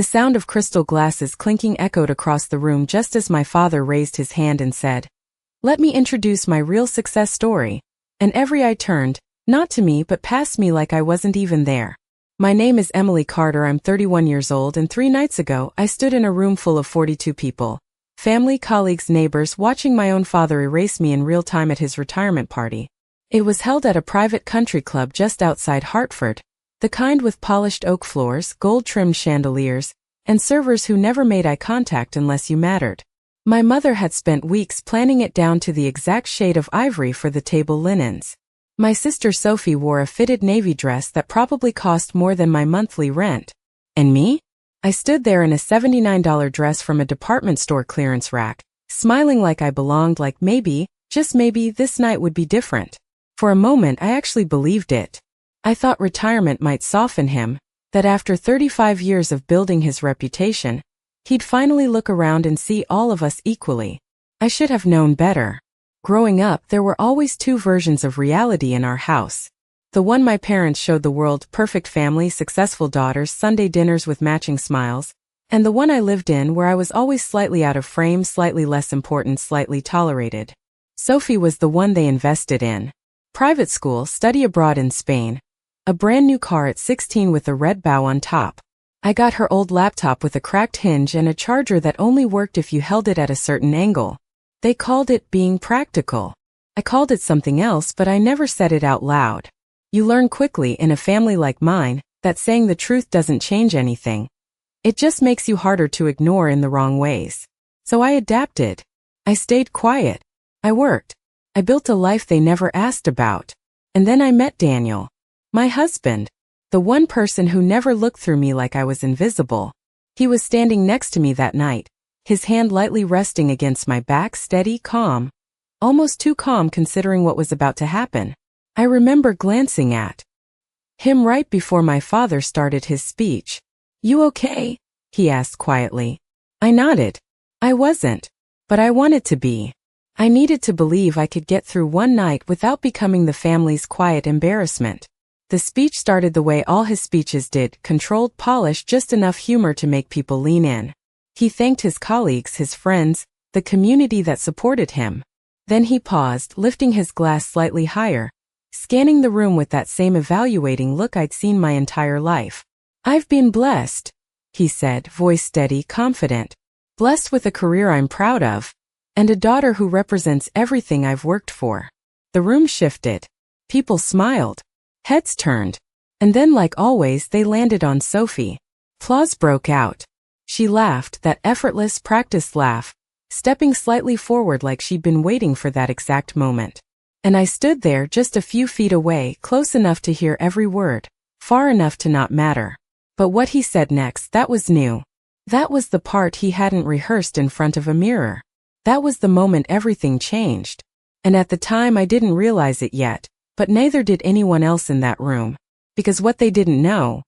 The sound of crystal glasses clinking echoed across the room just as my father raised his hand and said, "Let me introduce my real success story." And every eye turned, not to me but past me like I wasn't even there. My name is Emily Carter. I'm 31 years old, and 3 nights ago I stood in a room full of 42 people. Family, colleagues, neighbors, watching my own father erase me in real time at his retirement party. It was held at a private country club just outside Hartford, the kind with polished oak floors, gold-trimmed chandeliers, and servers who never made eye contact unless you mattered. My mother had spent weeks planning it down to the exact shade of ivory for the table linens. My sister Sophie wore a fitted navy dress that probably cost more than my monthly rent. And me? I stood there in a $79 dress from a department store clearance rack, smiling like I belonged, like maybe, just maybe, this night would be different. For a moment I actually believed it. I thought retirement might soften him, that after 35 years of building his reputation, he'd finally look around and see all of us equally. I should have known better. Growing up, there were always 2 versions of reality in our house. The one my parents showed the world, perfect family, successful daughters, Sunday dinners with matching smiles, and the one I lived in where I was always slightly out of frame, slightly less important, slightly tolerated. Sophie was the one they invested in. Private school, study abroad in Spain. A brand new car at 16 with a red bow on top. I got her old laptop with a cracked hinge and a charger that only worked if you held it at a certain angle. They called it being practical. I called it something else, but I never said it out loud. You learn quickly in a family like mine that saying the truth doesn't change anything. It just makes you harder to ignore in the wrong ways. So I adapted. I stayed quiet. I worked. I built a life they never asked about. And then I met Daniel. My husband. The one person who never looked through me like I was invisible. He was standing next to me that night, his hand lightly resting against my back, steady, calm. Almost too calm considering what was about to happen. I remember glancing at him right before my father started his speech. "You okay?" he asked quietly. I nodded. I wasn't. But I wanted to be. I needed to believe I could get through one night without becoming the family's quiet embarrassment. The speech started the way all his speeches did, controlled, polished, just enough humor to make people lean in. He thanked his colleagues, his friends, the community that supported him. Then he paused, lifting his glass slightly higher, scanning the room with that same evaluating look I'd seen my entire life. "I've been blessed," he said, voice steady, confident. "Blessed with a career I'm proud of, and a daughter who represents everything I've worked for." The room shifted. People smiled. Heads turned. And then, like always, they landed on Sophie. Applause broke out. She laughed, that effortless, practiced laugh, stepping slightly forward like she'd been waiting for that exact moment. And I stood there just a few feet away, close enough to hear every word, far enough to not matter. But what he said next, that was new. That was the part he hadn't rehearsed in front of a mirror. That was the moment everything changed. And at the time I didn't realize it yet, but neither did anyone else in that room. Because what they didn't know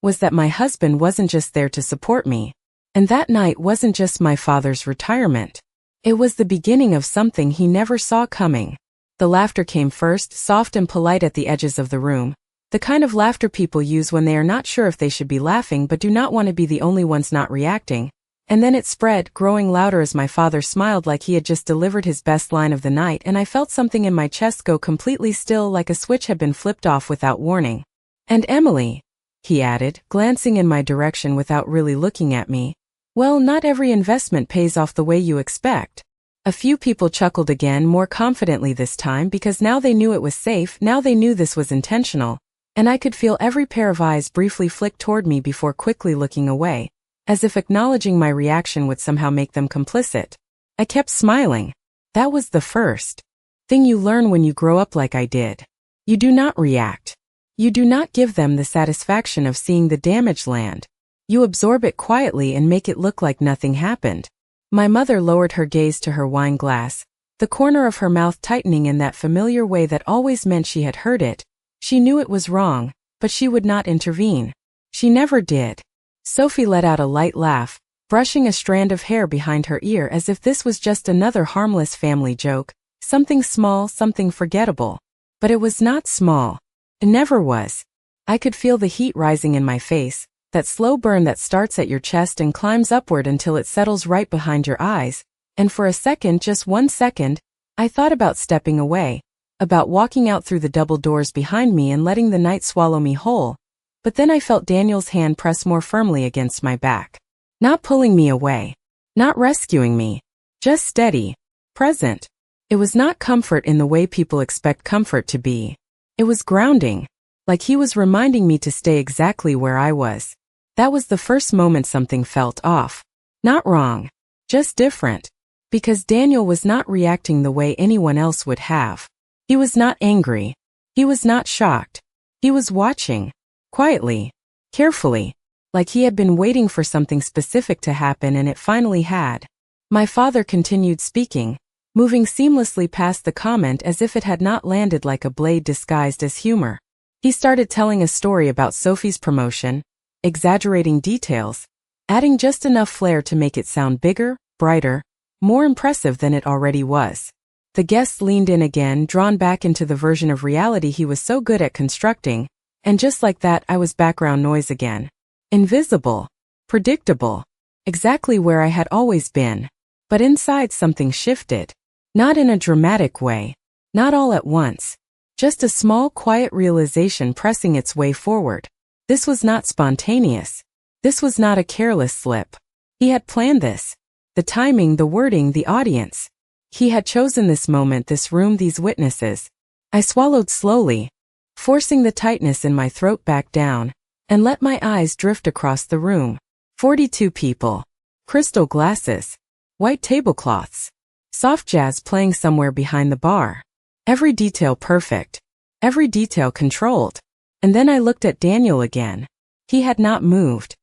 was that my husband wasn't just there to support me. And that night wasn't just my father's retirement. It was the beginning of something he never saw coming. The laughter came first, soft and polite at the edges of the room. The kind of laughter people use when they are not sure if they should be laughing but do not want to be the only ones not reacting. And then it spread, growing louder as my father smiled like he had just delivered his best line of the night, and I felt something in my chest go completely still, like a switch had been flipped off without warning. "And Emily," he added, glancing in my direction without really looking at me, "well, not every investment pays off the way you expect." A few people chuckled again, more confidently this time, because now they knew it was safe, now they knew this was intentional, and I could feel every pair of eyes briefly flick toward me before quickly looking away, as if acknowledging my reaction would somehow make them complicit. I kept smiling. That was the first thing you learn when you grow up like I did. You do not react. You do not give them the satisfaction of seeing the damage land. You absorb it quietly and make it look like nothing happened. My mother lowered her gaze to her wine glass, the corner of her mouth tightening in that familiar way that always meant she had heard it. She knew it was wrong, but she would not intervene. She never did. Sophie let out a light laugh, brushing a strand of hair behind her ear as if this was just another harmless family joke, something small, something forgettable. But it was not small. It never was. I could feel the heat rising in my face, That slow burn that starts at your chest and climbs upward until it settles right behind your eyes. And for a second, just 1 second, I thought about stepping away, about walking out through the double doors behind me and letting the night swallow me whole. But then I felt Daniel's hand press more firmly against my back. Not pulling me away. Not rescuing me. Just steady. Present. It was not comfort in the way people expect comfort to be. It was grounding. Like he was reminding me to stay exactly where I was. That was the first moment something felt off. Not wrong. Just different. Because Daniel was not reacting the way anyone else would have. He was not angry. He was not shocked. He was watching. Quietly. Carefully. Like he had been waiting for something specific to happen and it finally had. My father continued speaking, moving seamlessly past the comment as if it had not landed like a blade disguised as humor. He started telling a story about Sophie's promotion, exaggerating details, adding just enough flair to make it sound bigger, brighter, more impressive than it already was. The guests leaned in again, drawn back into the version of reality he was so good at constructing, and just like that I was background noise again. Invisible. Predictable. Exactly where I had always been. But inside something shifted. Not in a dramatic way. Not all at once. Just a small, quiet realization pressing its way forward. This was not spontaneous. This was not a careless slip. He had planned this. The timing, the wording, the audience. He had chosen this moment, this room, these witnesses. I swallowed slowly, forcing the tightness in my throat back down, and let my eyes drift across the room. 42 people. Crystal glasses. White tablecloths. Soft jazz playing somewhere behind the bar. Every detail perfect. Every detail controlled. And then I looked at Daniel again. He had not moved.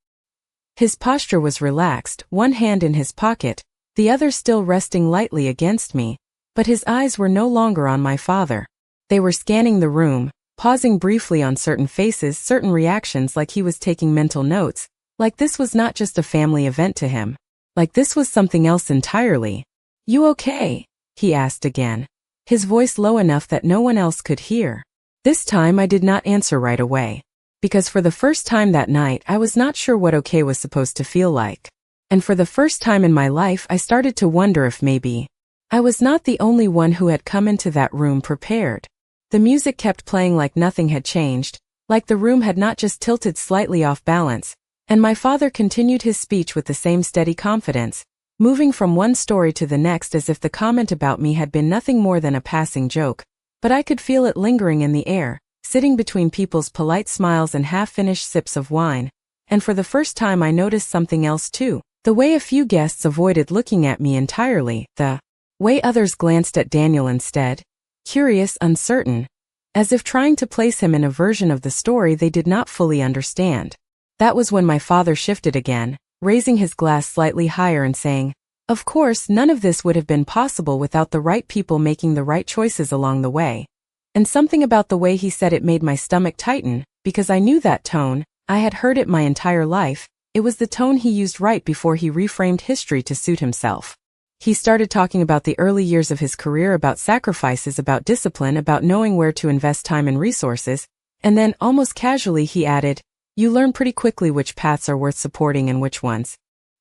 His posture was relaxed, one hand in his pocket, the other still resting lightly against me, but his eyes were no longer on my father. They were scanning the room, pausing briefly on certain faces, certain reactions, like he was taking mental notes, like this was not just a family event to him. Like this was something else entirely. "You okay?" he asked again, his voice low enough that no one else could hear. This time I did not answer right away. Because for the first time that night I was not sure what okay was supposed to feel like. And for the first time in my life I started to wonder if maybe I was not the only one who had come into that room prepared. The music kept playing like nothing had changed, like the room had not just tilted slightly off balance, and my father continued his speech with the same steady confidence, moving from one story to the next as if the comment about me had been nothing more than a passing joke, but I could feel it lingering in the air, sitting between people's polite smiles and half-finished sips of wine, and for the first time I noticed something else too, the way a few guests avoided looking at me entirely, the way others glanced at Daniel instead, curious, uncertain, as if trying to place him in a version of the story they did not fully understand. That was when my father shifted again, raising his glass slightly higher and saying, "Of course, none of this would have been possible without the right people making the right choices along the way." And something about the way he said it made my stomach tighten, because I knew that tone, I had heard it my entire life, it was the tone he used right before he reframed history to suit himself. He started talking about the early years of his career, about sacrifices, about discipline, about knowing where to invest time and resources, and then, almost casually, he added, "You learn pretty quickly which paths are worth supporting and which ones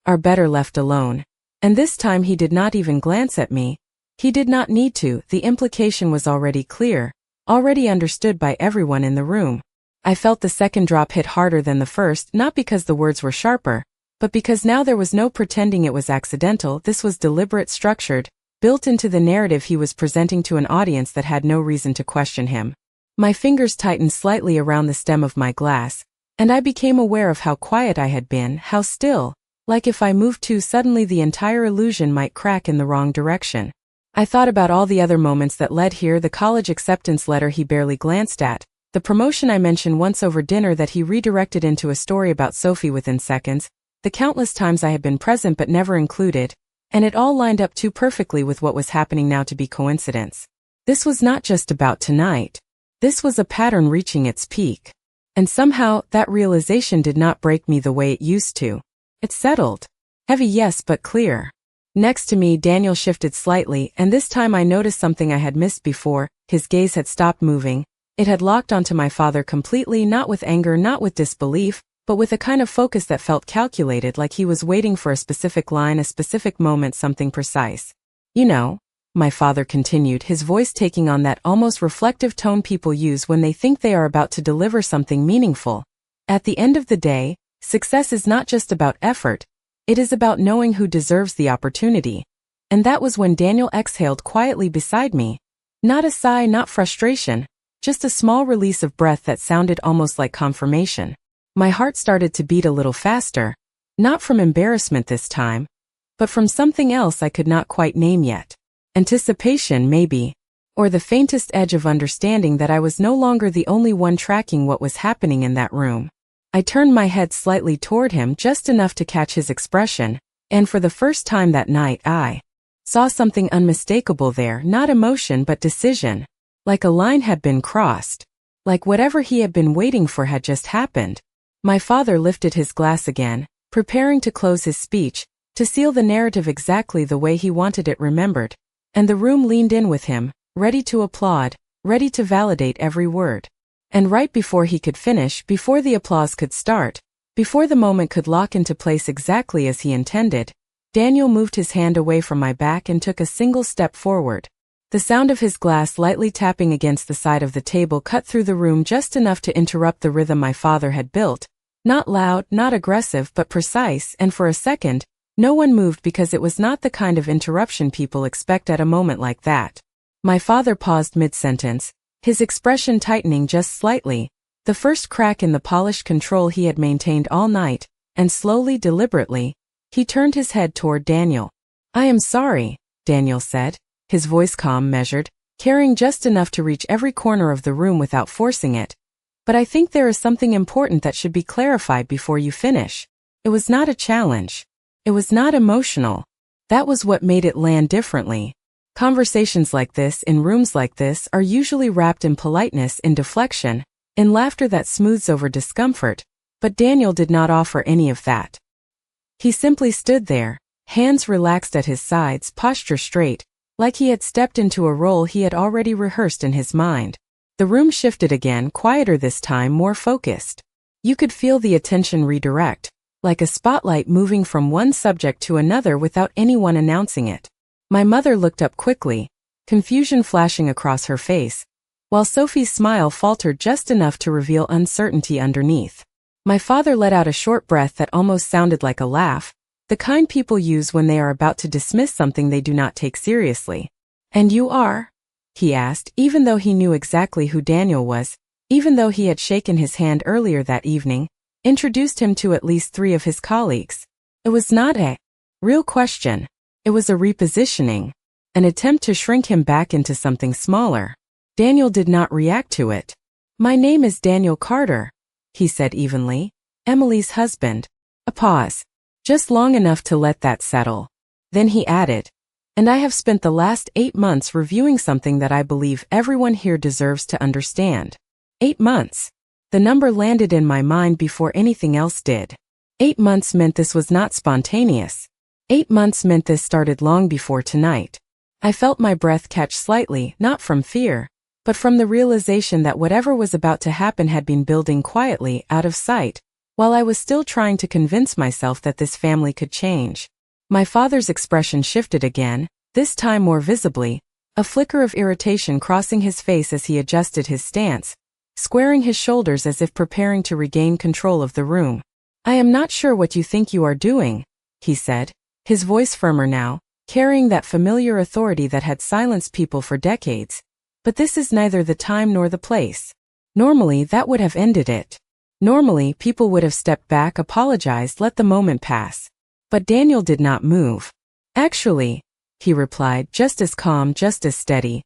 are better left alone." And this time he did not even glance at me. He did not need to, the implication was already clear, already understood by everyone in the room. I felt the second drop hit harder than the first, not because the words were sharper, but because now there was no pretending it was accidental. This was deliberate, structured, built into the narrative he was presenting to an audience that had no reason to question him. My fingers tightened slightly around the stem of my glass, and I became aware of how quiet I had been, how still, like if I moved too suddenly the entire illusion might crack in the wrong direction. I thought about all the other moments that led here, the college acceptance letter he barely glanced at, the promotion I mentioned once over dinner that he redirected into a story about Sophie within seconds, the countless times I had been present but never included, and it all lined up too perfectly with what was happening now to be coincidence. This was not just about tonight. This was a pattern reaching its peak. And somehow, that realization did not break me the way it used to. It settled. Heavy, yes, but clear. Next to me, Daniel shifted slightly, and this time I noticed something I had missed before. His gaze had stopped moving. It had locked onto my father completely, not with anger, not with disbelief, but with a kind of focus that felt calculated, like he was waiting for a specific line, a specific moment, something precise. You know, my father continued, his voice taking on that almost reflective tone people use when they think they are about to deliver something meaningful. At the end of the day, success is not just about effort, it is about knowing who deserves the opportunity. And that was when Daniel exhaled quietly beside me. Not a sigh, not frustration, just a small release of breath that sounded almost like confirmation. My heart started to beat a little faster, not from embarrassment this time, but from something else I could not quite name yet. Anticipation, maybe, or the faintest edge of understanding that I was no longer the only one tracking what was happening in that room. I turned my head slightly toward him, just enough to catch his expression, and for the first time that night I saw something unmistakable there, not emotion but decision. Like a line had been crossed. Like whatever he had been waiting for had just happened. My father lifted his glass again, preparing to close his speech, to seal the narrative exactly the way he wanted it remembered. And the room leaned in with him, ready to applaud, ready to validate every word. And right before he could finish, before the applause could start, before the moment could lock into place exactly as he intended, Daniel moved his hand away from my back and took a single step forward. The sound of his glass lightly tapping against the side of the table cut through the room just enough to interrupt the rhythm my father had built. Not loud, not aggressive, but precise, and for a second, no one moved because it was not the kind of interruption people expect at a moment like that. My father paused mid-sentence, his expression tightening just slightly, the first crack in the polished control he had maintained all night, and slowly, deliberately, he turned his head toward Daniel. "I am sorry," Daniel said, his voice calm, measured, carrying just enough to reach every corner of the room without forcing it. "But I think there is something important that should be clarified before you finish. It was not a challenge. It was not emotional. That was what made it land differently. Conversations like this, in rooms like this, are usually wrapped in politeness, in deflection, in laughter that smooths over discomfort, but Daniel did not offer any of that. He simply stood there, hands relaxed at his sides, posture straight, like he had stepped into a role he had already rehearsed in his mind. The room shifted again, quieter this time, more focused. You could feel the attention redirect, like a spotlight moving from one subject to another without anyone announcing it. My mother looked up quickly, confusion flashing across her face, while Sophie's smile faltered just enough to reveal uncertainty underneath. My father let out a short breath that almost sounded like a laugh, the kind people use when they are about to dismiss something they do not take seriously. "And you are?" he asked, even though he knew exactly who Daniel was, even though he had shaken his hand earlier that evening, introduced him to at least 3 of his colleagues. It was not a real question. It was a repositioning, an attempt to shrink him back into something smaller. Daniel did not react to it. "My name is Daniel Carter," he said evenly, "Emily's husband." A pause. Just long enough to let that settle. Then he added, "And I have spent the last 8 months reviewing something that I believe everyone here deserves to understand." 8 months. The number landed in my mind before anything else did. 8 months meant this was not spontaneous. 8 months meant this started long before tonight. I felt my breath catch slightly, not from fear, but from the realization that whatever was about to happen had been building quietly, out of sight, while I was still trying to convince myself that this family could change. My father's expression shifted again, this time more visibly, a flicker of irritation crossing his face as he adjusted his stance, squaring his shoulders as if preparing to regain control of the room. "I am not sure what you think you are doing," he said, his voice firmer now, carrying that familiar authority that had silenced people for decades. "But this is neither the time nor the place. Normally that would have ended it. Normally people would have stepped back, apologized, let the moment pass. But Daniel did not move. "Actually," he replied, just as calm, just as steady,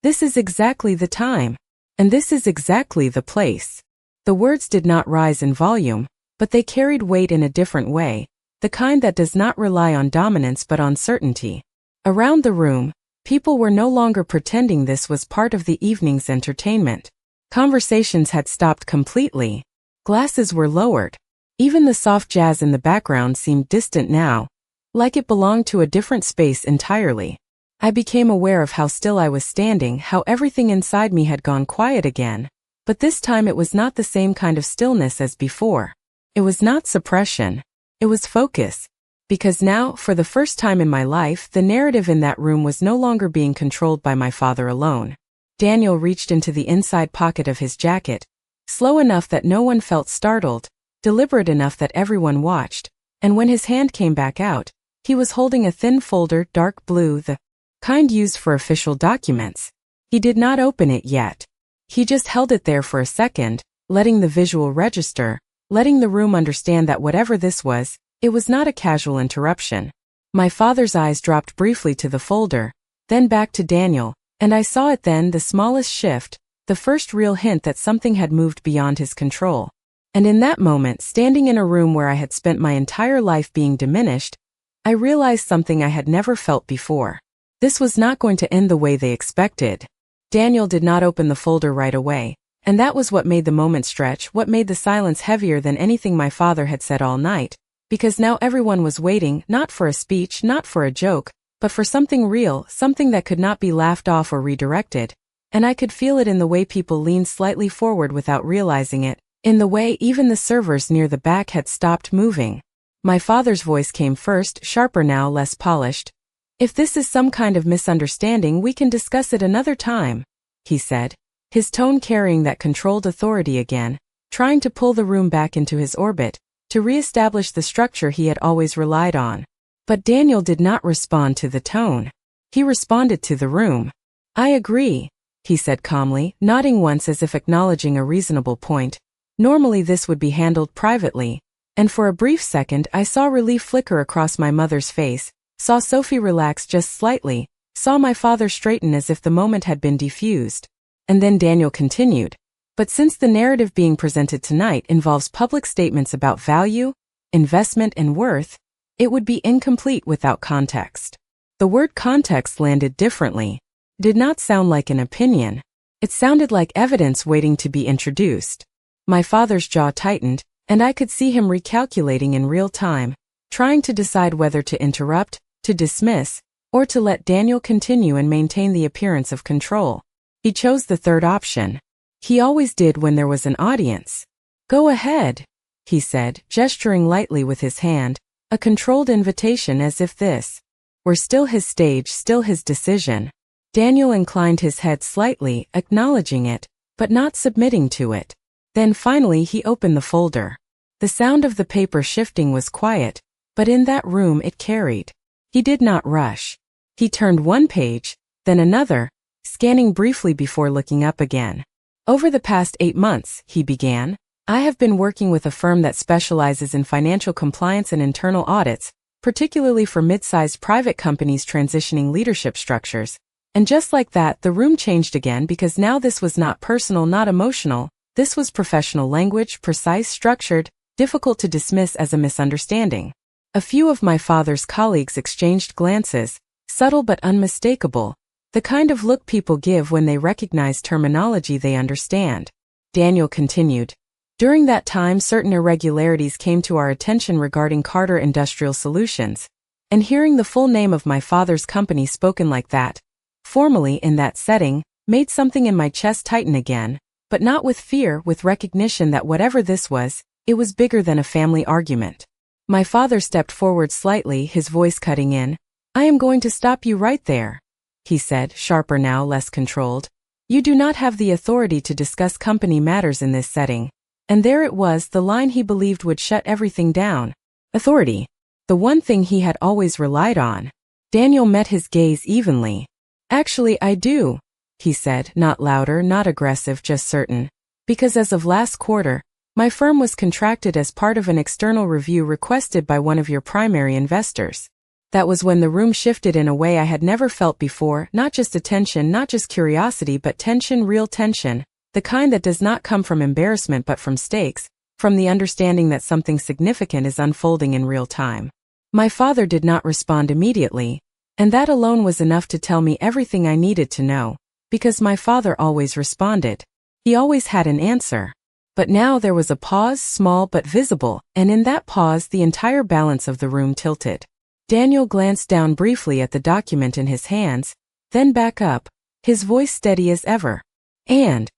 "this is exactly the time. And this is exactly the place." The words did not rise in volume, but they carried weight in a different way, the kind that does not rely on dominance but on certainty. Around the room, people were no longer pretending this was part of the evening's entertainment. Conversations had stopped completely. Glasses were lowered. Even the soft jazz in the background seemed distant now, like it belonged to a different space entirely. I became aware of how still I was standing, how everything inside me had gone quiet again, but this time it was not the same kind of stillness as before. It was not suppression. It was focus. Because now, for the first time in my life, the narrative in that room was no longer being controlled by my father alone. Daniel reached into the inside pocket of his jacket, slow enough that no one felt startled, deliberate enough that everyone watched, and when his hand came back out, he was holding a thin folder, dark blue, the kind used for official documents. He did not open it yet. He just held it there for a second, letting the visual register, letting the room understand that whatever this was, it was not a casual interruption. My father's eyes dropped briefly to the folder, then back to Daniel, and I saw it then, the smallest shift, the first real hint that something had moved beyond his control. And in that moment, standing in a room where I had spent my entire life being diminished, I realized something I had never felt before. This was not going to end the way they expected. Daniel did not open the folder right away, and that was what made the moment stretch, what made the silence heavier than anything my father had said all night. Because now everyone was waiting, not for a speech, not for a joke, but for something real, something that could not be laughed off or redirected. And I could feel it in the way people leaned slightly forward without realizing it, in the way even the servers near the back had stopped moving. My father's voice came first, sharper now, less polished. "If this is some kind of misunderstanding, we can discuss it another time," he said, his tone carrying that controlled authority again, trying to pull the room back into his orbit, to re-establish the structure he had always relied on. But Daniel did not respond to the tone. He responded to the room. "I agree," he said calmly, nodding once as if acknowledging a reasonable point. Normally this would be handled privately, and for a brief second I saw relief flicker across my mother's face, saw Sophie relax just slightly, saw my father straighten as if the moment had been defused. And then Daniel continued. "But since the narrative being presented tonight involves public statements about value, investment, and worth, it would be incomplete without context." The word context landed differently. It did not sound like an opinion. It sounded like evidence waiting to be introduced. My father's jaw tightened, and I could see him recalculating in real time, trying to decide whether to interrupt, to dismiss, or to let Daniel continue and maintain the appearance of control. He chose the third option. He always did when there was an audience. "Go ahead," he said, gesturing lightly with his hand, a controlled invitation as if this were still his stage, still his decision. Daniel inclined his head slightly, acknowledging it, but not submitting to it. Then finally he opened the folder. The sound of the paper shifting was quiet, but in that room it carried. He did not rush. He turned one page, then another, scanning briefly before looking up again. "Over the past 8 months," he began, "I have been working with a firm that specializes in financial compliance and internal audits, particularly for mid-sized private companies transitioning leadership structures." And just like that, the room changed again, because now this was not personal, not emotional. This was professional language, precise, structured, difficult to dismiss as a misunderstanding. A few of my father's colleagues exchanged glances, subtle but unmistakable, the kind of look people give when they recognize terminology they understand. Daniel continued. "During that time, certain irregularities came to our attention regarding Carter Industrial Solutions, and hearing the full name of my father's company spoken like that, formally in that setting, made something in my chest tighten again, but not with fear, with recognition that whatever this was, it was bigger than a family argument." My father stepped forward slightly, his voice cutting in. "I am going to stop you right there," he said, sharper now, less controlled. "You do not have the authority to discuss company matters in this setting." And there it was, the line he believed would shut everything down. Authority. The one thing he had always relied on. Daniel met his gaze evenly. "Actually, I do," he said, not louder, not aggressive, just certain. "Because as of last quarter, my firm was contracted as part of an external review requested by one of your primary investors." That was when the room shifted in a way I had never felt before, not just attention, not just curiosity, but tension, real tension, the kind that does not come from embarrassment but from stakes, from the understanding that something significant is unfolding in real time. My father did not respond immediately, and that alone was enough to tell me everything I needed to know, because my father always responded. He always had an answer. But now there was a pause, small but visible, and in that pause the entire balance of the room tilted. Daniel glanced down briefly at the document in his hands, then back up, his voice steady as ever. "And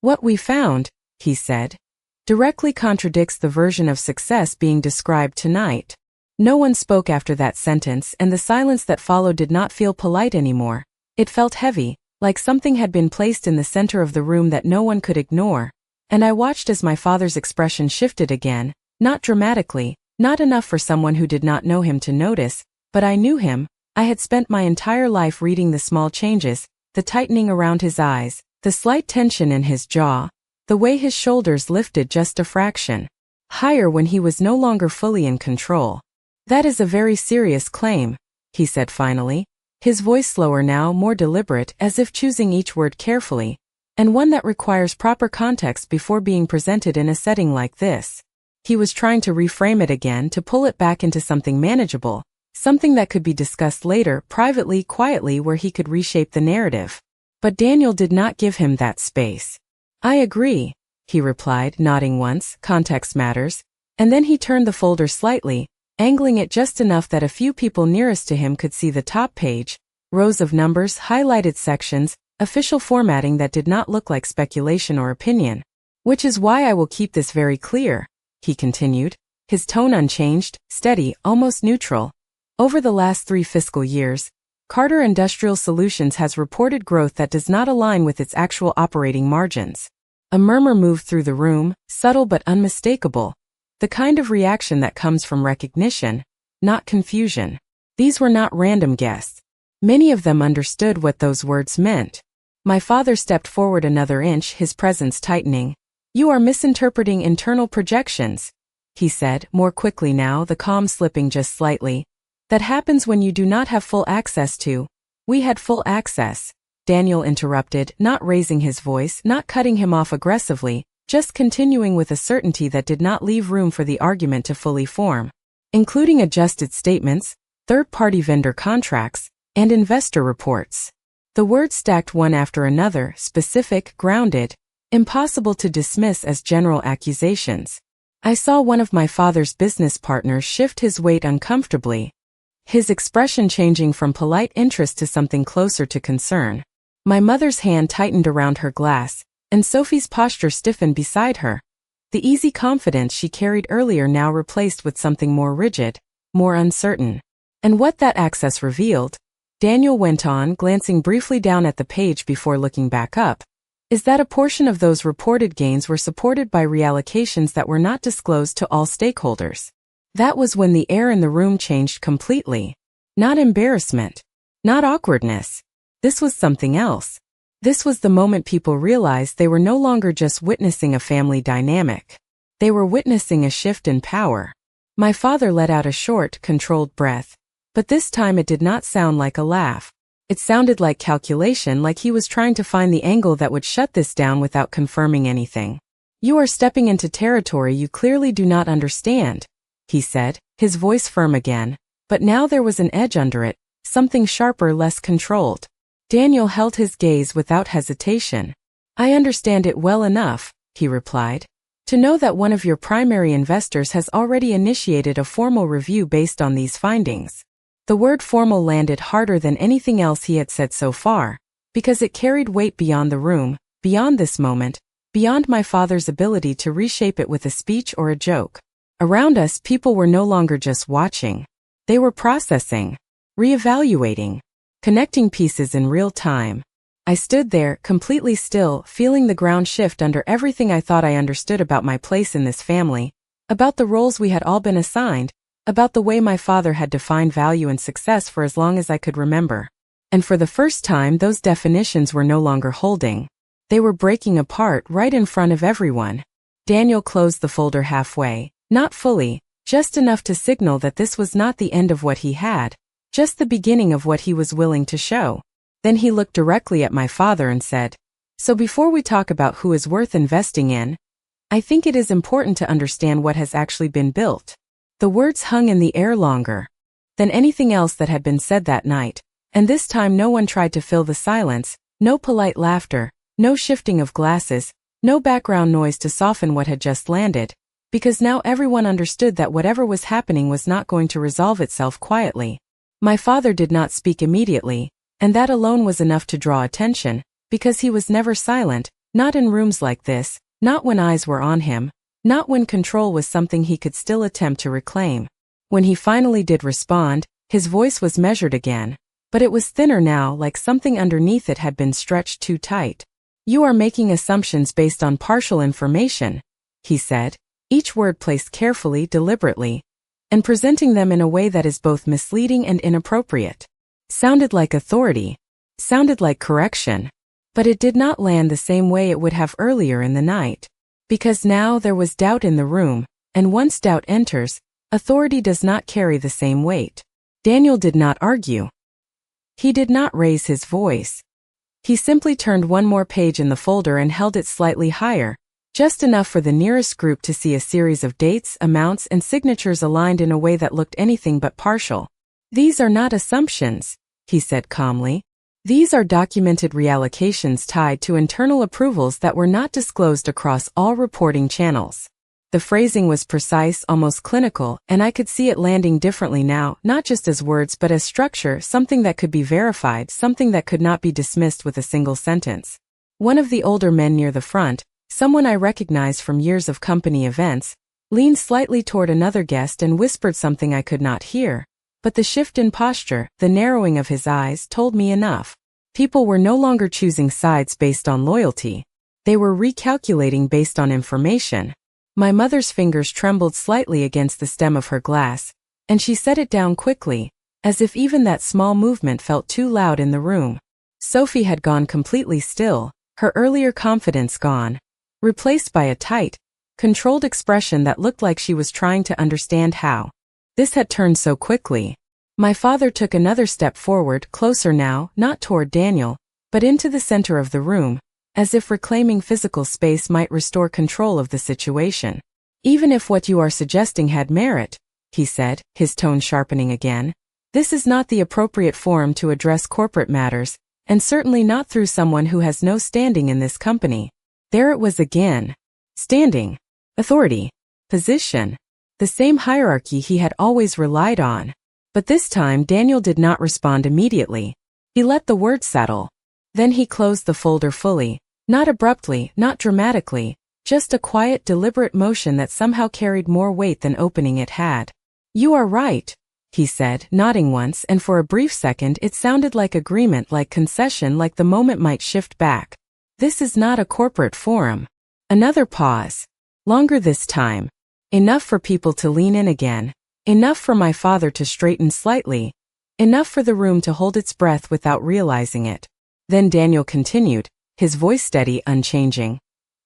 what we found," he said, directly contradicts the version of success being described tonight. No one spoke after that sentence, and the silence that followed did not feel polite anymore. It felt heavy, like something had been placed in the center of the room that no one could ignore. And I watched as my father's expression shifted again, not dramatically, not enough for someone who did not know him to notice, but I knew him. I had spent my entire life reading the small changes, the tightening around his eyes, the slight tension in his jaw, the way his shoulders lifted just a fraction higher when he was no longer fully in control. "That is a very serious claim," he said finally, his voice slower now, more deliberate, as if choosing each word carefully, and one that requires proper context before being presented in a setting like this. He was trying to reframe it again, to pull it back into something manageable, something that could be discussed later, privately, quietly, where he could reshape the narrative. But Daniel did not give him that space. "I agree," he replied, nodding once. "Context matters." And then he turned the folder slightly, angling it just enough that a few people nearest to him could see the top page, rows of numbers, highlighted sections, official formatting that did not look like speculation or opinion. "Which is why I will keep this very clear," he continued, his tone unchanged, steady, almost neutral. "Over the last 3 fiscal years, Carter Industrial Solutions has reported growth that does not align with its actual operating margins." A murmur moved through the room, subtle but unmistakable. The kind of reaction that comes from recognition, not confusion. These were not random guests. Many of them understood what those words meant. My father stepped forward another inch, his presence tightening. "You are misinterpreting internal projections," he said, more quickly now, the calm slipping just slightly. "That happens when you do not have full access to." "We had full access," Daniel interrupted, not raising his voice, not cutting him off aggressively, just continuing with a certainty that did not leave room for the argument to fully form. "Including adjusted statements, third-party vendor contracts, and investor reports." The words stacked one after another, specific, grounded, impossible to dismiss as general accusations. I saw one of my father's business partners shift his weight uncomfortably, his expression changing from polite interest to something closer to concern. My mother's hand tightened around her glass, and Sophie's posture stiffened beside her. The easy confidence she carried earlier now replaced with something more rigid, more uncertain. "And what that access revealed," Daniel went on, glancing briefly down at the page before looking back up, "is that a portion of those reported gains were supported by reallocations that were not disclosed to all stakeholders." That was when the air in the room changed completely. Not embarrassment, not awkwardness. This was something else. This was the moment people realized they were no longer just witnessing a family dynamic. They were witnessing a shift in power. My father let out a short, controlled breath. But this time it did not sound like a laugh. It sounded like calculation, like he was trying to find the angle that would shut this down without confirming anything. "You are stepping into territory you clearly do not understand," he said, his voice firm again. But now there was an edge under it, something sharper, less controlled. Daniel held his gaze without hesitation. "I understand it well enough," he replied, "to know that one of your primary investors has already initiated a formal review based on these findings." The word formal landed harder than anything else he had said so far, because it carried weight beyond the room, beyond this moment, beyond my father's ability to reshape it with a speech or a joke. Around us, people were no longer just watching. They were processing, reevaluating, connecting pieces in real time. I stood there, completely still, feeling the ground shift under everything I thought I understood about my place in this family, about the roles we had all been assigned, about the way my father had defined value and success for as long as I could remember. And for the first time, those definitions were no longer holding. They were breaking apart right in front of everyone. Daniel closed the folder halfway, not fully, just enough to signal that this was not the end of what he had, just the beginning of what he was willing to show. Then he looked directly at my father and said, "So before we talk about who is worth investing in, I think it is important to understand what has actually been built." The words hung in the air longer than anything else that had been said that night, and this time no one tried to fill the silence, no polite laughter, no shifting of glasses, no background noise to soften what had just landed, because now everyone understood that whatever was happening was not going to resolve itself quietly. My father did not speak immediately, and that alone was enough to draw attention, because he was never silent, not in rooms like this, not when eyes were on him, Not when control was something he could still attempt to reclaim. When he finally did respond, his voice was measured again, but it was thinner now, like something underneath it had been stretched too tight. "You are making assumptions based on partial information," he said, each word placed carefully, deliberately, and presenting them in a way that is both misleading and inappropriate. Sounded like authority. Sounded like correction. But it did not land the same way it would have earlier in the night. Because now there was doubt in the room, and once doubt enters, authority does not carry the same weight. Daniel did not argue. He did not raise his voice. He simply turned one more page in the folder and held it slightly higher, just enough for the nearest group to see a series of dates, amounts, and signatures aligned in a way that looked anything but partial. "These are not assumptions," he said calmly. "These are documented reallocations tied to internal approvals that were not disclosed across all reporting channels." The phrasing was precise, almost clinical, and I could see it landing differently now, not just as words but as structure, something that could be verified, something that could not be dismissed with a single sentence. One of the older men near the front, someone I recognized from years of company events, leaned slightly toward another guest and whispered something I could not hear, but the shift in posture, the narrowing of his eyes, told me enough. People were no longer choosing sides based on loyalty. They were recalculating based on information. My mother's fingers trembled slightly against the stem of her glass, and she set it down quickly, as if even that small movement felt too loud in the room. Sophie had gone completely still, her earlier confidence gone, replaced by a tight, controlled expression that looked like she was trying to understand how this had turned so quickly. My father took another step forward, closer now, not toward Daniel, but into the center of the room, as if reclaiming physical space might restore control of the situation. "Even if what you are suggesting had merit," he said, his tone sharpening again, "this is not the appropriate forum to address corporate matters, and certainly not through someone who has no standing in this company." There it was again. Standing. Authority. Position. The same hierarchy he had always relied on. But this time Daniel did not respond immediately. He let the words settle. Then he closed the folder fully, not abruptly, not dramatically, just a quiet, deliberate motion that somehow carried more weight than opening it had. "You are right," he said, nodding once, and for a brief second it sounded like agreement, like concession, like the moment might shift back. "This is not a corporate forum." Another pause. Longer this time. Enough for people to lean in again. Enough for my father to straighten slightly. Enough for the room to hold its breath without realizing it. Then Daniel continued, his voice steady, unchanging.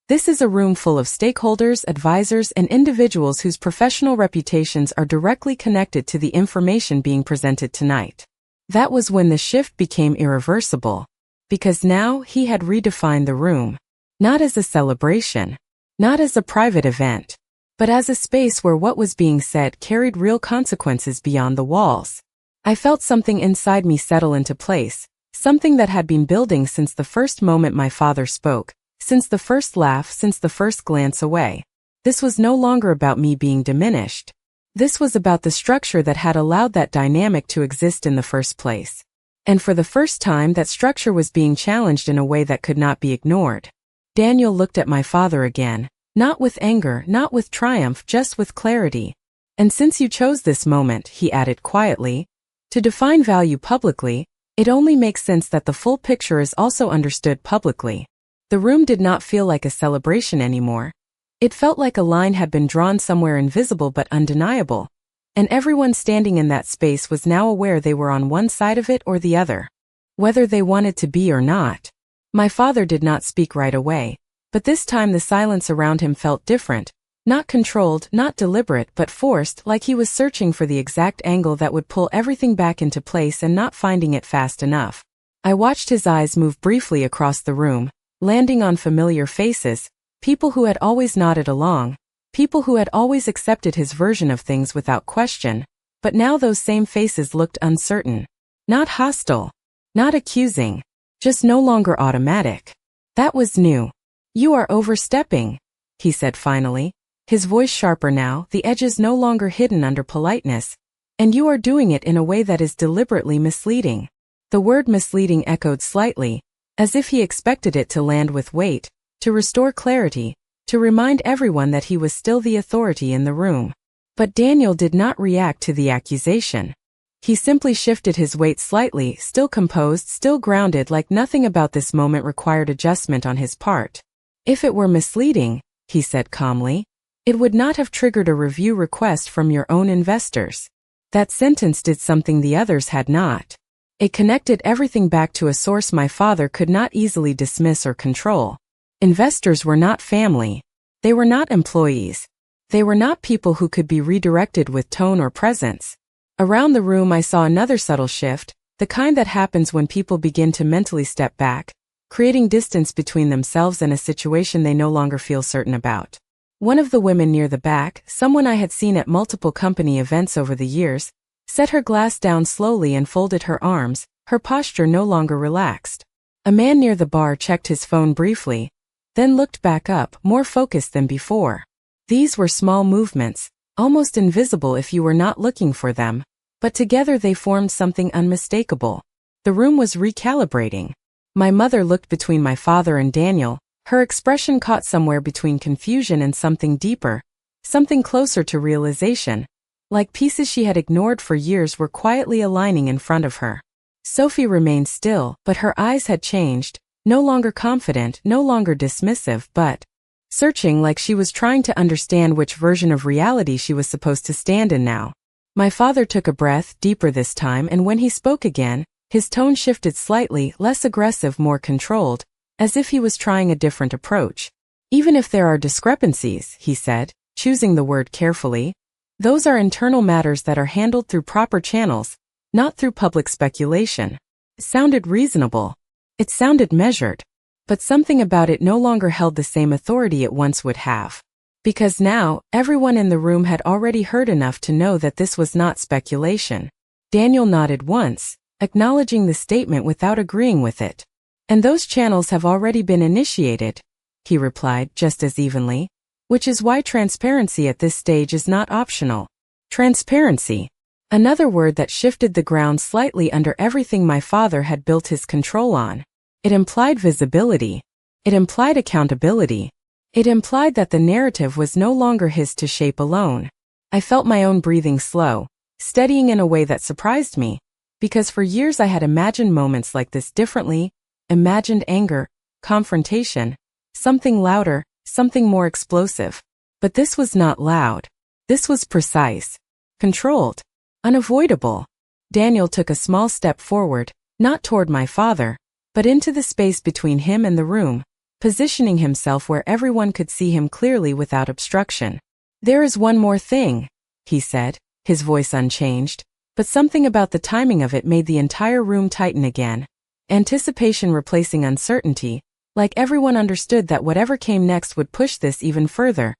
"This is a room full of stakeholders, advisors, and individuals whose professional reputations are directly connected to the information being presented tonight." That was when the shift became irreversible. Because now he had redefined the room. Not as a celebration. Not as a private event. But as a space where what was being said carried real consequences beyond the walls. I felt something inside me settle into place. Something that had been building since the first moment my father spoke, since the first laugh, since the first glance away. This was no longer about me being diminished. This was about the structure that had allowed that dynamic to exist in the first place. And for the first time that structure was being challenged in a way that could not be ignored. Daniel looked at my father again, not with anger, not with triumph, just with clarity. "And since you chose this moment," he added quietly, "to define value publicly, it only makes sense that the full picture is also understood publicly." The room did not feel like a celebration anymore. It felt like a line had been drawn somewhere invisible but undeniable, and everyone standing in that space was now aware they were on one side of it or the other. Whether they wanted to be or not. My father did not speak right away, but this time the silence around him felt different, not controlled, not deliberate, but forced, like he was searching for the exact angle that would pull everything back into place and not finding it fast enough. I watched his eyes move briefly across the room, landing on familiar faces, people who had always nodded along, people who had always accepted his version of things without question, but now those same faces looked uncertain. Not hostile. Not accusing. Just no longer automatic. That was new. "You are overstepping," he said finally, his voice sharper now, the edges no longer hidden under politeness, "and you are doing it in a way that is deliberately misleading." The word misleading echoed slightly, as if he expected it to land with weight, to restore clarity, to remind everyone that he was still the authority in the room. But Daniel did not react to the accusation. He simply shifted his weight slightly, still composed, still grounded, like nothing about this moment required adjustment on his part. "If it were misleading," he said calmly, "it would not have triggered a review request from your own investors." That sentence did something the others had not. It connected everything back to a source my father could not easily dismiss or control. Investors were not family. They were not employees. They were not people who could be redirected with tone or presence. Around the room I saw another subtle shift, the kind that happens when people begin to mentally step back, creating distance between themselves and a situation they no longer feel certain about. One of the women near the back, someone I had seen at multiple company events over the years, set her glass down slowly and folded her arms, her posture no longer relaxed. A man near the bar checked his phone briefly, then looked back up, more focused than before. These were small movements, almost invisible if you were not looking for them, but together they formed something unmistakable. The room was recalibrating. My mother looked between my father and Daniel, her expression caught somewhere between confusion and something deeper, something closer to realization, like pieces she had ignored for years were quietly aligning in front of her. Sophie remained still, but her eyes had changed, no longer confident, no longer dismissive, but searching, like she was trying to understand which version of reality she was supposed to stand in now. My father took a breath, deeper this time, and when he spoke again, his tone shifted slightly, less aggressive, more controlled, as if he was trying a different approach. "Even if there are discrepancies," he said, choosing the word carefully, "those are internal matters that are handled through proper channels, not through public speculation." It sounded reasonable. It sounded measured. But something about it no longer held the same authority it once would have. Because now, everyone in the room had already heard enough to know that this was not speculation. Daniel nodded once, acknowledging the statement without agreeing with it. "And those channels have already been initiated," he replied just as evenly, "which is why transparency at this stage is not optional." Transparency. Another word that shifted the ground slightly under everything my father had built his control on. It implied visibility. It implied accountability. It implied that the narrative was no longer his to shape alone. I felt my own breathing slow, steadying in a way that surprised me, because for years I had imagined moments like this differently, imagined anger, confrontation, something louder, something more explosive. But this was not loud. This was precise, controlled, unavoidable. Daniel took a small step forward, not toward my father, but into the space between him and the room, positioning himself where everyone could see him clearly without obstruction. "There is one more thing," he said, his voice unchanged, but something about the timing of it made the entire room tighten again. Anticipation replacing uncertainty, like everyone understood that whatever came next would push this even further,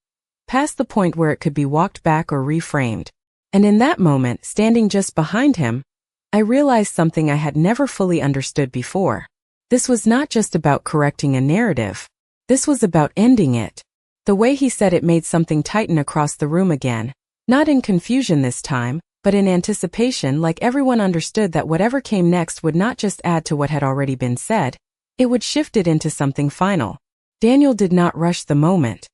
past the point where it could be walked back or reframed. And in that moment, standing just behind him, I realized something I had never fully understood before. This was not just about correcting a narrative. This was about ending it. The way he said it made something tighten across the room again, not in confusion this time, but in anticipation, like everyone understood that whatever came next would not just add to what had already been said, it would shift it into something final. Daniel did not rush the moment.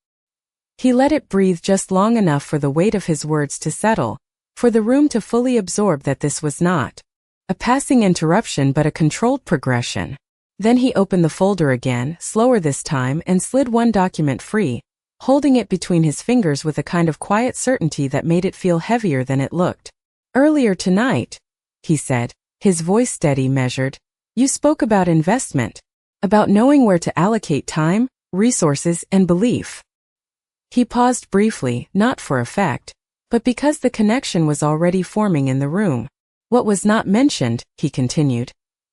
He let it breathe just long enough for the weight of his words to settle, for the room to fully absorb that this was not a passing interruption but a controlled progression. Then he opened the folder again, slower this time, and slid one document free, holding it between his fingers with a kind of quiet certainty that made it feel heavier than it looked. "Earlier tonight," he said, his voice steady, measured, "you spoke about investment, about knowing where to allocate time, resources, and belief." He paused briefly, not for effect, but because the connection was already forming in the room. "What was not mentioned," he continued,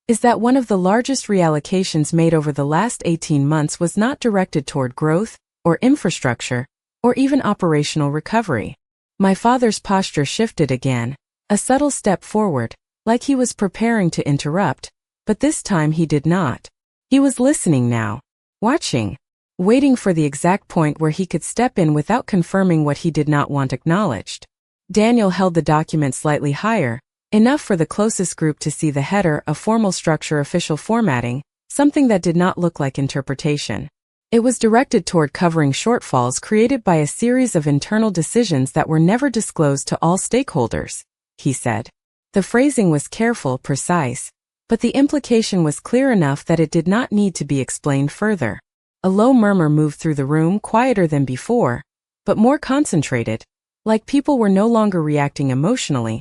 "is that one of the largest reallocations made over the last 18 months was not directed toward growth, or infrastructure, or even operational recovery." My father's posture shifted again, a subtle step forward, like he was preparing to interrupt, but this time he did not. He was listening now, watching, waiting for the exact point where he could step in without confirming what he did not want acknowledged. Daniel held the document slightly higher, enough for the closest group to see the header, a formal structure, official formatting, something that did not look like interpretation. It was directed toward covering shortfalls created by a series of internal decisions that were never disclosed to all stakeholders, he said. The phrasing was careful, precise, but the implication was clear enough that it did not need to be explained further. A low murmur moved through the room, quieter than before, but more concentrated, like people were no longer reacting emotionally.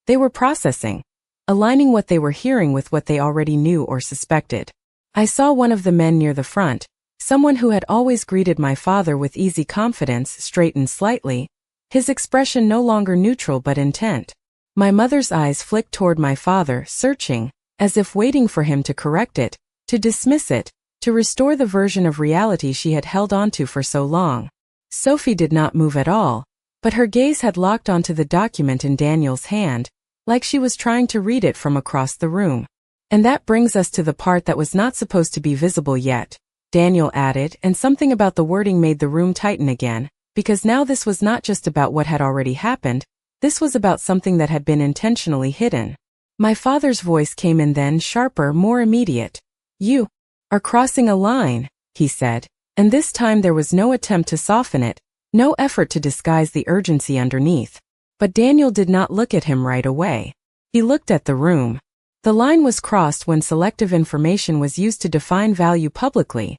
They were processing, aligning what they were hearing with what they already knew or suspected. I saw one of the men near the front, someone who had always greeted my father with easy confidence, straighten slightly, his expression no longer neutral but intent. My mother's eyes flicked toward my father, searching, as if waiting for him to correct it, to dismiss it, to restore the version of reality she had held onto for so long. Sophie did not move at all, but her gaze had locked onto the document in Daniel's hand, like she was trying to read it from across the room. And that brings us to the part that was not supposed to be visible yet, Daniel added, and something about the wording made the room tighten again, because now this was not just about what had already happened, this was about something that had been intentionally hidden. My father's voice came in then, sharper, more immediate. You are crossing a line, he said, and this time there was no attempt to soften it, no effort to disguise the urgency underneath. But Daniel did not look at him right away. He looked at the room. The line was crossed when selective information was used to define value publicly,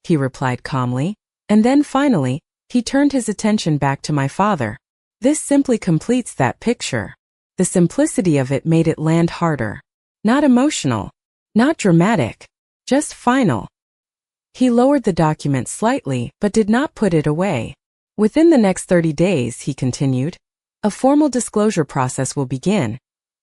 he replied calmly, and then finally, he turned his attention back to my father. This simply completes that picture. The simplicity of it made it land harder. Not emotional, not dramatic, just final. He lowered the document slightly, but did not put it away. Within the next 30 days, he continued, a formal disclosure process will begin,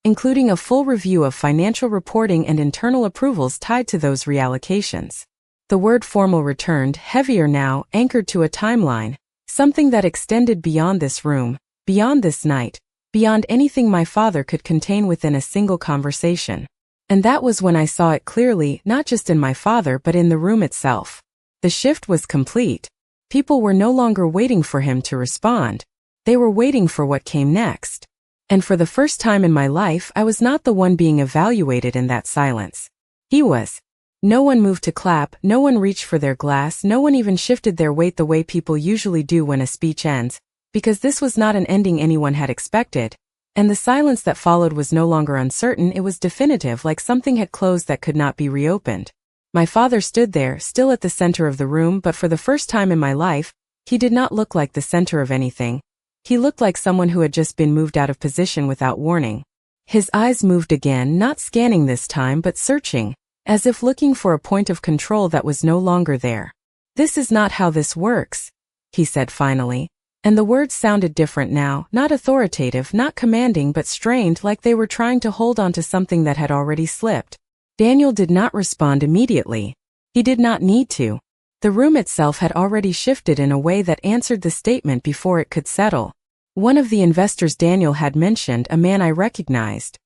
including a full review of financial reporting and internal approvals tied to those reallocations. The word formal returned, heavier now, anchored to a timeline, something that extended beyond this room, beyond this night, beyond anything my father could contain within a single conversation. And that was when I saw it clearly, not just in my father but in the room itself. The shift was complete. People were no longer waiting for him to respond. They were waiting for what came next. And for the first time in my life, I was not the one being evaluated in that silence. He was. No one moved to clap, no one reached for their glass, no one even shifted their weight the way people usually do when a speech ends, because this was not an ending anyone had expected. And the silence that followed was no longer uncertain, it was definitive, like something had closed that could not be reopened. My father stood there, still at the center of the room, but for the first time in my life, he did not look like the center of anything. He looked like someone who had just been moved out of position without warning. His eyes moved again, not scanning this time but searching, as if looking for a point of control that was no longer there. This is not how this works, he said finally, and the words sounded different now, not authoritative, not commanding but strained, like they were trying to hold on to something that had already slipped. Daniel did not respond immediately. He did not need to. The room itself had already shifted in a way that answered the statement before it could settle. One of the investors Daniel had mentioned, a man I recognized,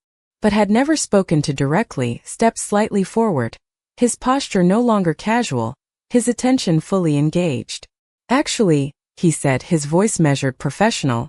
but had never spoken to directly, stepped slightly forward, his posture no longer casual, his attention fully engaged. Actually, he said, his voice measured, professional,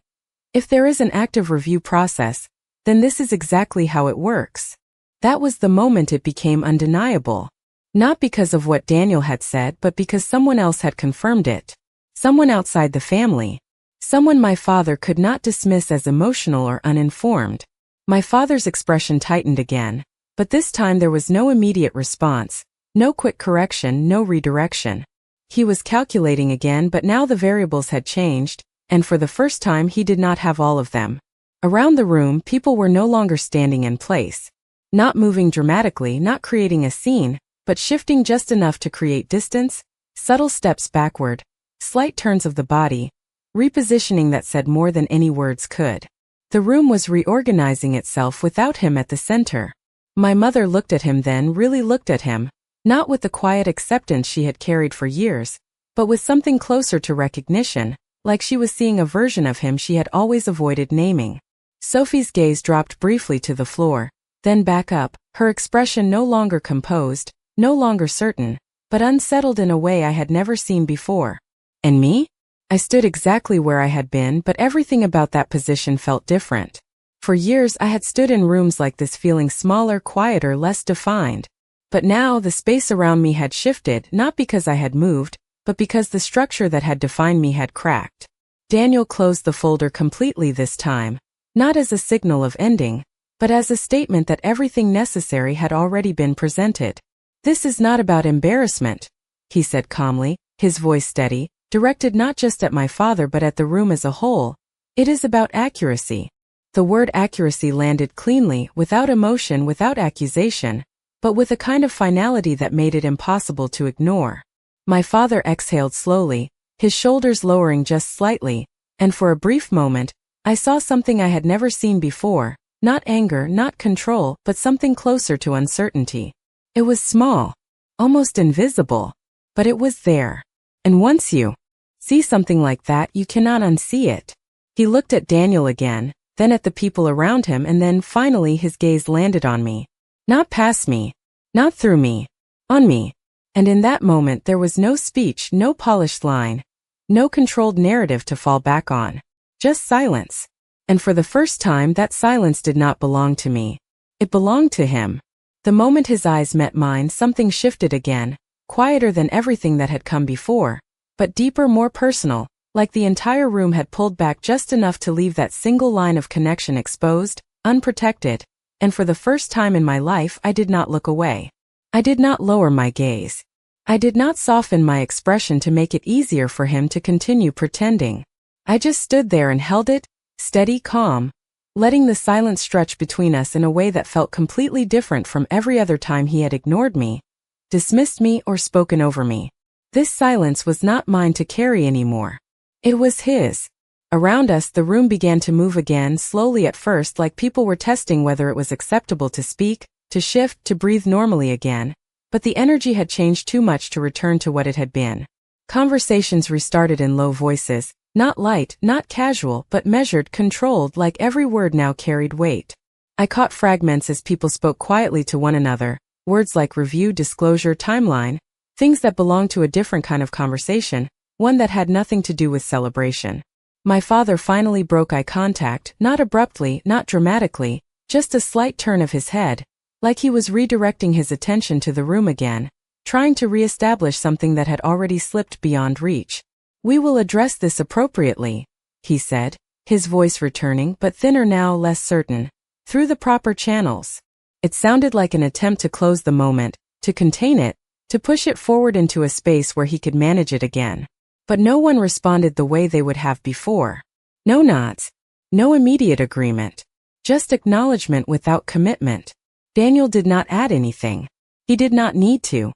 if there is an active review process, then this is exactly how it works. That was the moment it became undeniable. Not because of what Daniel had said, but because someone else had confirmed it. Someone outside the family. Someone my father could not dismiss as emotional or uninformed. My father's expression tightened again, but this time there was no immediate response, no quick correction, no redirection. He was calculating again, but now the variables had changed, and for the first time he did not have all of them. Around the room, people were no longer standing in place. Not moving dramatically, not creating a scene, but shifting just enough to create distance, subtle steps backward, slight turns of the body, repositioning that said more than any words could. The room was reorganizing itself without him at the center. My mother looked at him then, really looked at him, not with the quiet acceptance she had carried for years, but with something closer to recognition, like she was seeing a version of him she had always avoided naming. Sophie's gaze dropped briefly to the floor, then back up, her expression no longer composed, no longer certain, but unsettled in a way I had never seen before. And me? I stood exactly where I had been, but everything about that position felt different. For years I had stood in rooms like this feeling smaller, quieter, less defined. But now the space around me had shifted, not because I had moved, but because the structure that had defined me had cracked. Daniel closed the folder completely this time, not as a signal of ending, but as a statement that everything necessary had already been presented. "This is not about embarrassment," he said calmly, his voice steady, directed not just at my father but at the room as a whole. "It is about accuracy." The word accuracy landed cleanly, without emotion, without accusation, but with a kind of finality that made it impossible to ignore. My father exhaled slowly, his shoulders lowering just slightly, and for a brief moment, I saw something I had never seen before, not anger, not control, but something closer to uncertainty. It was small, almost invisible, but it was there. And once you see something like that, you cannot unsee it. He looked at Daniel again, then at the people around him, and then finally his gaze landed on me. Not past me, not through me, on me. And in that moment there was no speech, no polished line, no controlled narrative to fall back on. Just silence. And for the first time that silence did not belong to me. It belonged to him. The moment his eyes met mine, something shifted again, quieter than everything that had come before, but deeper, more personal, like the entire room had pulled back just enough to leave that single line of connection exposed, unprotected, and for the first time in my life I did not look away. I did not lower my gaze. I did not soften my expression to make it easier for him to continue pretending. I just stood there and held it, steady, calm, letting the silence stretch between us in a way that felt completely different from every other time he had ignored me, dismissed me, or spoken over me. This silence was not mine to carry anymore. It was his. Around us the room began to move again, slowly at first, like people were testing whether it was acceptable to speak, to shift, to breathe normally again, but the energy had changed too much to return to what it had been. Conversations restarted in low voices, not light, not casual, but measured, controlled, like every word now carried weight. I caught fragments as people spoke quietly to one another, words like review, disclosure, timeline, things that belonged to a different kind of conversation, one that had nothing to do with celebration. My father finally broke eye contact, not abruptly, not dramatically, just a slight turn of his head, like he was redirecting his attention to the room again, trying to re-establish something that had already slipped beyond reach. "We will address this appropriately," he said, his voice returning, but thinner now, less certain, "through the proper channels." It sounded like an attempt to close the moment, to contain it, to push it forward into a space where he could manage it again. But no one responded the way they would have before. No nods. No immediate agreement. Just acknowledgement without commitment. Daniel did not add anything. He did not need to.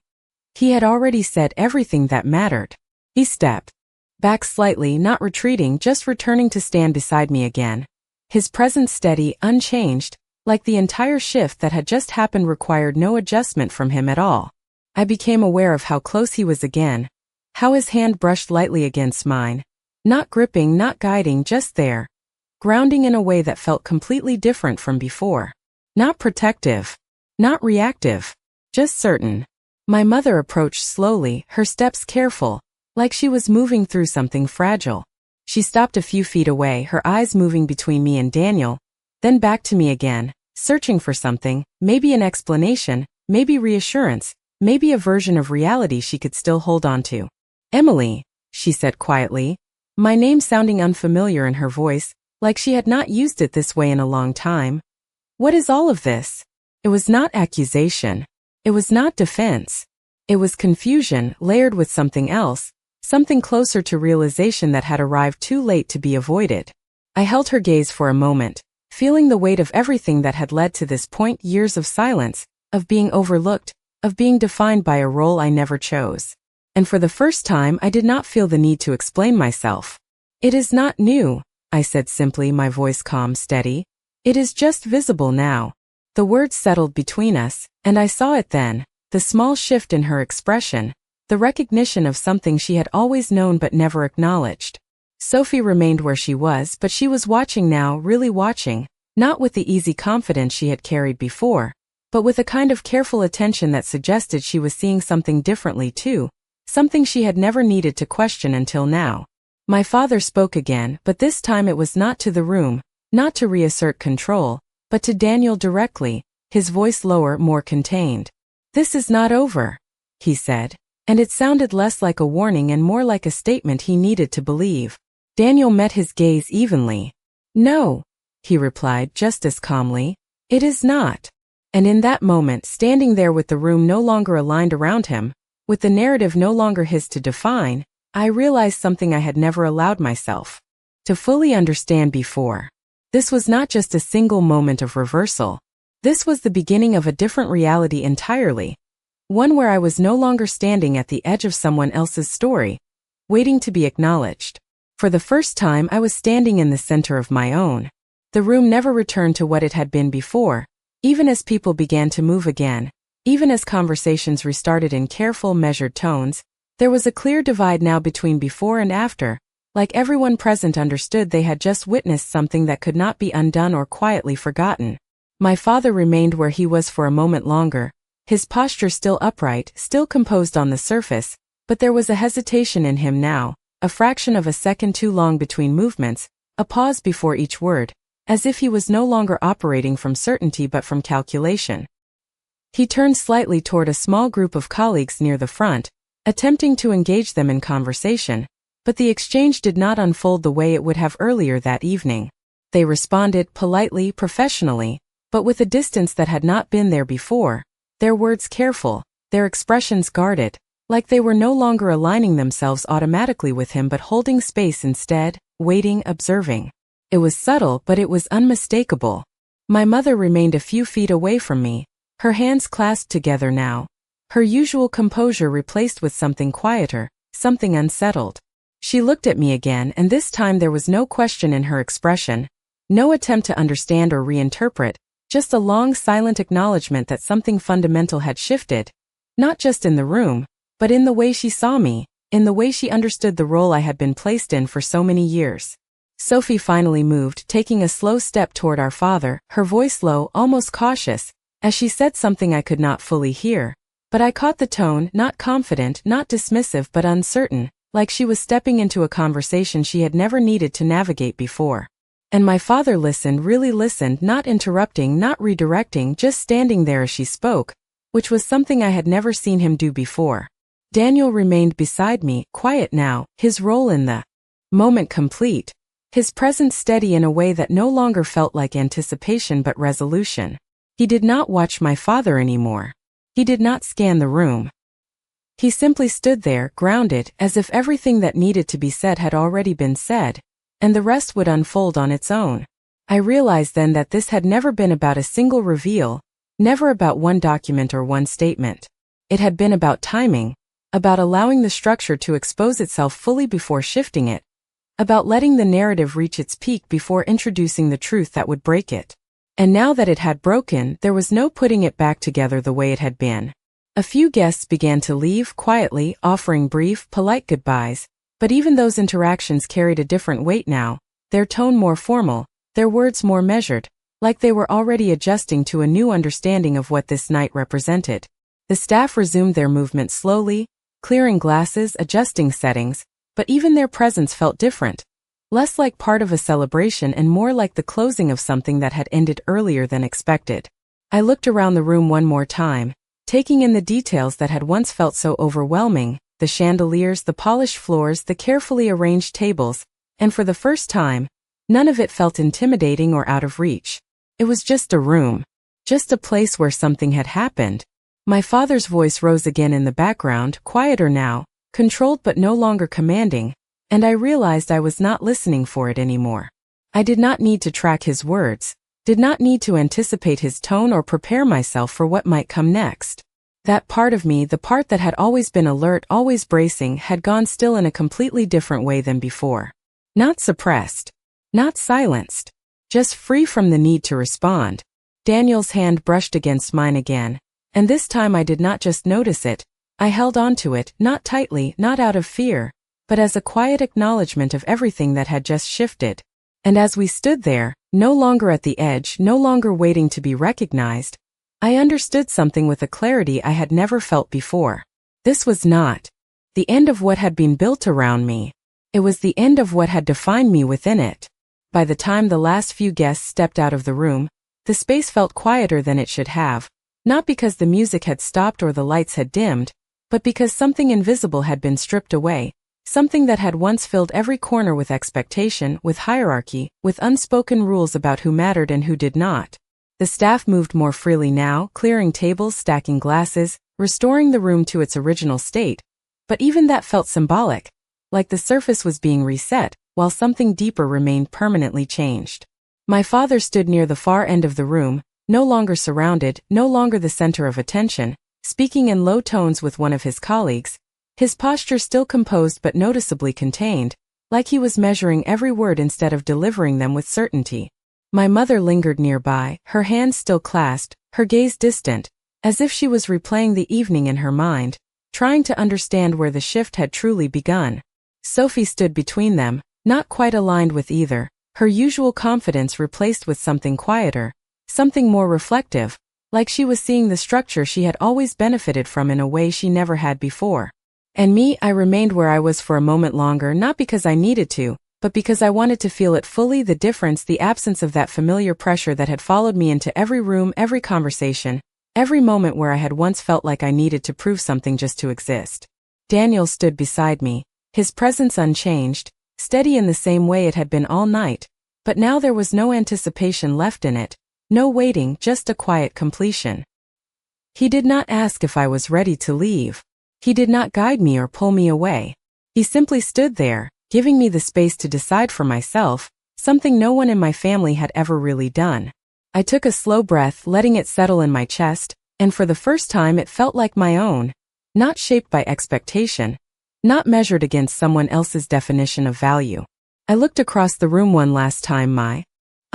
He had already said everything that mattered. He stepped back slightly, not retreating, just returning to stand beside me again. His presence steady, unchanged, like the entire shift that had just happened required no adjustment from him at all. I became aware of how close he was again, how his hand brushed lightly against mine, not gripping, not guiding, just there, grounding in a way that felt completely different from before. Not protective, not reactive, just certain. My mother approached slowly, her steps careful, like she was moving through something fragile. She stopped a few feet away, her eyes moving between me and Daniel, then back to me again, searching for something, maybe an explanation, maybe reassurance, maybe a version of reality she could still hold on to. "Emily," she said quietly, my name sounding unfamiliar in her voice, like she had not used it this way in a long time. "What is all of this?" It was not accusation. It was not defense. It was confusion, layered with something else, something closer to realization that had arrived too late to be avoided. I held her gaze for a moment, feeling the weight of everything that had led to this point, years of silence, of being overlooked, of being defined by a role I never chose. And for the first time I did not feel the need to explain myself. "It is not new," I said simply, my voice calm, steady. "It is just visible now." The words settled between us, and I saw it then, the small shift in her expression, the recognition of something she had always known but never acknowledged. Sophie remained where she was, but she was watching now, really watching, not with the easy confidence she had carried before, but with a kind of careful attention that suggested she was seeing something differently too, something she had never needed to question until now. My father spoke again, but this time it was not to the room, not to reassert control, but to Daniel directly, his voice lower, more contained. "This is not over," he said. and it sounded less like a warning and more like a statement he needed to believe. Daniel met his gaze evenly. "No," he replied just as calmly. "It is not." And in that moment, standing there with the room no longer aligned around him, with the narrative no longer his to define, I realized something I had never allowed myself to fully understand before. This was not just a single moment of reversal. This was the beginning of a different reality entirely. One where I was no longer standing at the edge of someone else's story, waiting to be acknowledged. For the first time, I was standing in the center of my own. The room never returned to what it had been before, even as people began to move again, even as conversations restarted in careful, measured tones. There was a clear divide now between before and after, like everyone present understood they had just witnessed something that could not be undone or quietly forgotten. My father remained where he was for a moment longer, his posture still upright, still composed on the surface, but there was a hesitation in him now, a fraction of a second too long between movements, a pause before each word, as if he was no longer operating from certainty but from calculation. He turned slightly toward a small group of colleagues near the front, attempting to engage them in conversation, but the exchange did not unfold the way it would have earlier that evening. They responded politely, professionally, but with a distance that had not been there before, their words careful, their expressions guarded, like they were no longer aligning themselves automatically with him but holding space instead, waiting, observing. It was subtle, but it was unmistakable. My mother remained a few feet away from me, her hands clasped together now, her usual composure replaced with something quieter, something unsettled. She looked at me again, and this time there was no question in her expression, no attempt to understand or reinterpret, just a long silent acknowledgement that something fundamental had shifted, not just in the room, but in the way she saw me, in the way she understood the role I had been placed in for so many years. Sophie finally moved, taking a slow step toward our father, her voice low, almost cautious, as she said something I could not fully hear. But I caught the tone, not confident, not dismissive but uncertain, like she was stepping into a conversation she had never needed to navigate before. And my father listened, really listened, not interrupting, not redirecting, just standing there as she spoke, which was something I had never seen him do before. Daniel remained beside me, quiet now, his role in the moment complete, his presence steady in a way that no longer felt like anticipation but resolution. He did not watch my father anymore. He did not scan the room. He simply stood there, grounded, as if everything that needed to be said had already been said, and the rest would unfold on its own. I realized then that this had never been about a single reveal, never about one document or one statement. It had been about timing, about allowing the structure to expose itself fully before shifting it, about letting the narrative reach its peak before introducing the truth that would break it. And now that it had broken, there was no putting it back together the way it had been. A few guests began to leave quietly, offering brief, polite goodbyes, but even those interactions carried a different weight now, their tone more formal, their words more measured, like they were already adjusting to a new understanding of what this night represented. The staff resumed their movement slowly, clearing glasses, adjusting settings, but even their presence felt different, less like part of a celebration and more like the closing of something that had ended earlier than expected. I looked around the room one more time, taking in the details that had once felt so overwhelming, the chandeliers, the polished floors, the carefully arranged tables, and for the first time, none of it felt intimidating or out of reach. It was just a room, just a place where something had happened. My father's voice rose again in the background, quieter now, controlled but no longer commanding, and I realized I was not listening for it anymore. I did not need to track his words, did not need to anticipate his tone or prepare myself for what might come next. That part of me, the part that had always been alert, always bracing, had gone still in a completely different way than before. Not suppressed, not silenced, just free from the need to respond. Daniel's hand brushed against mine again, and this time I did not just notice it, I held on to it, not tightly, not out of fear, but as a quiet acknowledgement of everything that had just shifted. And as we stood there, no longer at the edge, no longer waiting to be recognized, I understood something with a clarity I had never felt before. This was not the end of what had been built around me. It was the end of what had defined me within it. By the time the last few guests stepped out of the room, the space felt quieter than it should have, not because the music had stopped or the lights had dimmed, but because something invisible had been stripped away, something that had once filled every corner with expectation, with hierarchy, with unspoken rules about who mattered and who did not. The staff moved more freely now, clearing tables, stacking glasses, restoring the room to its original state, but even that felt symbolic, like the surface was being reset, while something deeper remained permanently changed. My father stood near the far end of the room, no longer surrounded, no longer the center of attention, speaking in low tones with one of his colleagues, his posture still composed but noticeably contained, like he was measuring every word instead of delivering them with certainty. My mother lingered nearby, her hands still clasped, her gaze distant, as if she was replaying the evening in her mind, trying to understand where the shift had truly begun. Sophie stood between them, not quite aligned with either, her usual confidence replaced with something quieter, something more reflective, like she was seeing the structure she had always benefited from in a way she never had before. And me, I remained where I was for a moment longer, not because I needed to, but because I wanted to feel it fully, the difference, the absence of that familiar pressure that had followed me into every room, every conversation, every moment where I had once felt like I needed to prove something just to exist. Daniel stood beside me, his presence unchanged, steady in the same way it had been all night, but now there was no anticipation left in it, no waiting, just a quiet completion. He did not ask if I was ready to leave. He did not guide me or pull me away. He simply stood there, giving me the space to decide for myself, something no one in my family had ever really done. I took a slow breath, letting it settle in my chest, and for the first time it felt like my own, not shaped by expectation, not measured against someone else's definition of value. I looked across the room one last time, my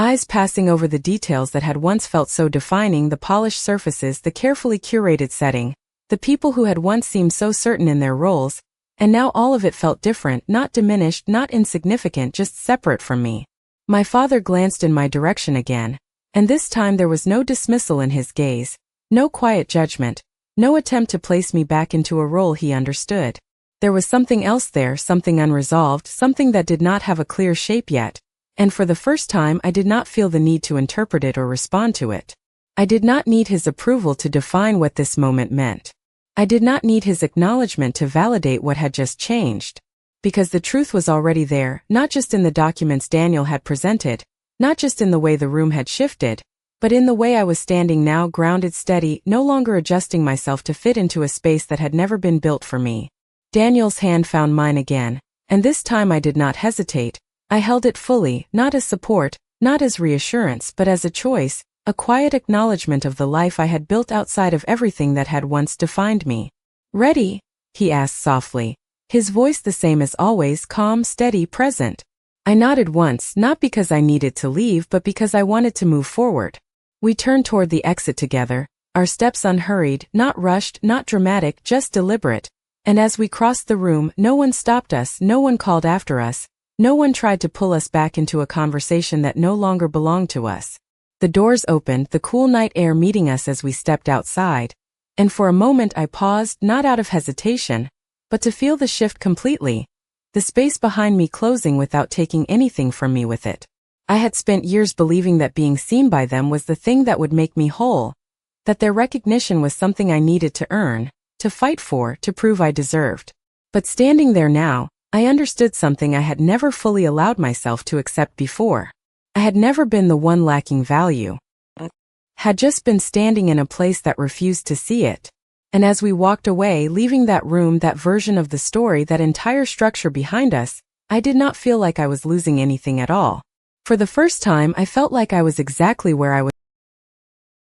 eyes passing over the details that had once felt so defining, the polished surfaces, the carefully curated setting, the people who had once seemed so certain in their roles, and now all of it felt different, not diminished, not insignificant, just separate from me. My father glanced in my direction again, and this time there was no dismissal in his gaze, no quiet judgment, no attempt to place me back into a role he understood. There was something else there, something unresolved, something that did not have a clear shape yet, and for the first time I did not feel the need to interpret it or respond to it. I did not need his approval to define what this moment meant. I did not need his acknowledgement to validate what had just changed. Because the truth was already there, not just in the documents Daniel had presented, not just in the way the room had shifted, but in the way I was standing now, grounded, steady, no longer adjusting myself to fit into a space that had never been built for me. Daniel's hand found mine again, and this time I did not hesitate. I held it fully, not as support, not as reassurance, but as a choice, a quiet acknowledgement of the life I had built outside of everything that had once defined me. "Ready?" he asked softly, his voice the same as always, calm, steady, present. I nodded once, not because I needed to leave, but because I wanted to move forward. We turned toward the exit together, our steps unhurried, not rushed, not dramatic, just deliberate. And as we crossed the room, no one stopped us, no one called after us, no one tried to pull us back into a conversation that no longer belonged to us. The doors opened, the cool night air meeting us as we stepped outside, and for a moment I paused, not out of hesitation, but to feel the shift completely, the space behind me closing without taking anything from me with it. I had spent years believing that being seen by them was the thing that would make me whole, that their recognition was something I needed to earn, to fight for, to prove I deserved. But standing there now, I understood something I had never fully allowed myself to accept before. I had never been the one lacking value. Had just been standing in a place that refused to see it. And as we walked away, leaving that room, that version of the story, that entire structure behind us, I did not feel like I was losing anything at all. For the first time, I felt like I was exactly where I was